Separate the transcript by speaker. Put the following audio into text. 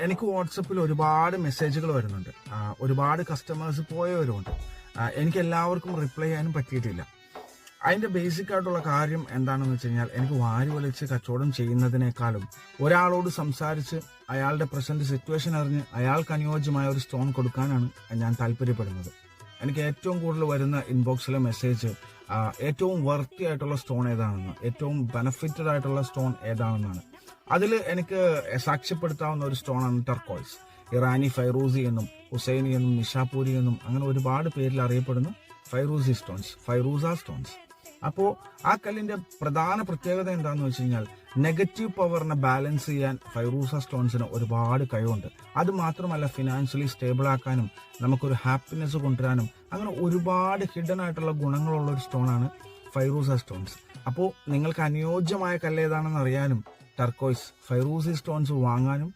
Speaker 1: എനിക്ക് വാട്സപ്പിൽ ഒരുപാട് മെസ്സേജുകൾ വരുന്നുണ്ട്. ഒരുപാട് കസ്റ്റമേഴ്സ് പോയവരുമുണ്ട്. എനിക്ക് എല്ലാവർക്കും റിപ്ലൈ ചെയ്യാനും പറ്റിയിട്ടില്ല. അതിന്റെ ബേസിക് ആയിട്ടുള്ള കാര്യം എന്താണെന്ന് വെച്ച് കഴിഞ്ഞാൽ, എനിക്ക് വാരി വലിച്ച് കച്ചവടം ചെയ്യുന്നതിനേക്കാളും ഒരാളോട് സംസാരിച്ച് അയാളുടെ പ്രസന്റ് സിറ്റുവേഷൻ അറിഞ്ഞ് അയാൾക്ക് അനുയോജ്യമായ ഒരു സ്റ്റോൺ കൊടുക്കാനാണ് ഞാൻ താല്പര്യപ്പെടുന്നത്. എനിക്ക് ഏറ്റവും കൂടുതൽ വരുന്ന ഇൻബോക്സിലെ മെസ്സേജ് ഏറ്റവും വർത്തി ആയിട്ടുള്ള സ്റ്റോൺ ഏതാണെന്ന്, ഏറ്റവും ബെനഫിറ്റഡ് ആയിട്ടുള്ള സ്റ്റോൺ ഏതാണെന്നാണ്. അതിൽ എനിക്ക് സാക്ഷ്യപ്പെടുത്താവുന്ന ഒരു സ്റ്റോണാണ് ടർക്കോയ്സ്. ഇറാനി ഫൈറൂസി എന്നും ഹുസൈനി എന്നും നിഷാപൂരി എന്നും അങ്ങനെ ഒരുപാട് പേരിൽ അറിയപ്പെടുന്ന ഫൈറൂസി സ്റ്റോൺസ്, ഫൈറൂസ സ്റ്റോൺസ്. അപ്പോൾ ആ കല്ലിന്റെ പ്രധാന പ്രത്യേകത എന്താണെന്ന് വെച്ച് കഴിഞ്ഞാൽ, നെഗറ്റീവ് പവറിനെ ബാലൻസ് ചെയ്യാൻ ഫൈറൂസ സ്റ്റോൺസിന് ഒരുപാട് കഴിവുണ്ട്. അത് മാത്രമല്ല, ഫിനാൻഷ്യലി സ്റ്റേബിൾ ആക്കാനും നമുക്കൊരു ഹാപ്പിനെസ് കൊണ്ടുവരാനും അങ്ങനെ ഒരുപാട് ഹിഡൻ ആയിട്ടുള്ള ഗുണങ്ങളുള്ള ഒരു സ്റ്റോണാണ് ഫൈറൂസ സ്റ്റോൺസ്. അപ്പോൾ നിങ്ങൾക്ക് അനുയോജ്യമായ കല്ല് ഏതാണെന്ന് അറിയാനും ടർക്കോയ്സ്, ഫൈറൂസി സ്റ്റോൺസ് വാങ്ങാനും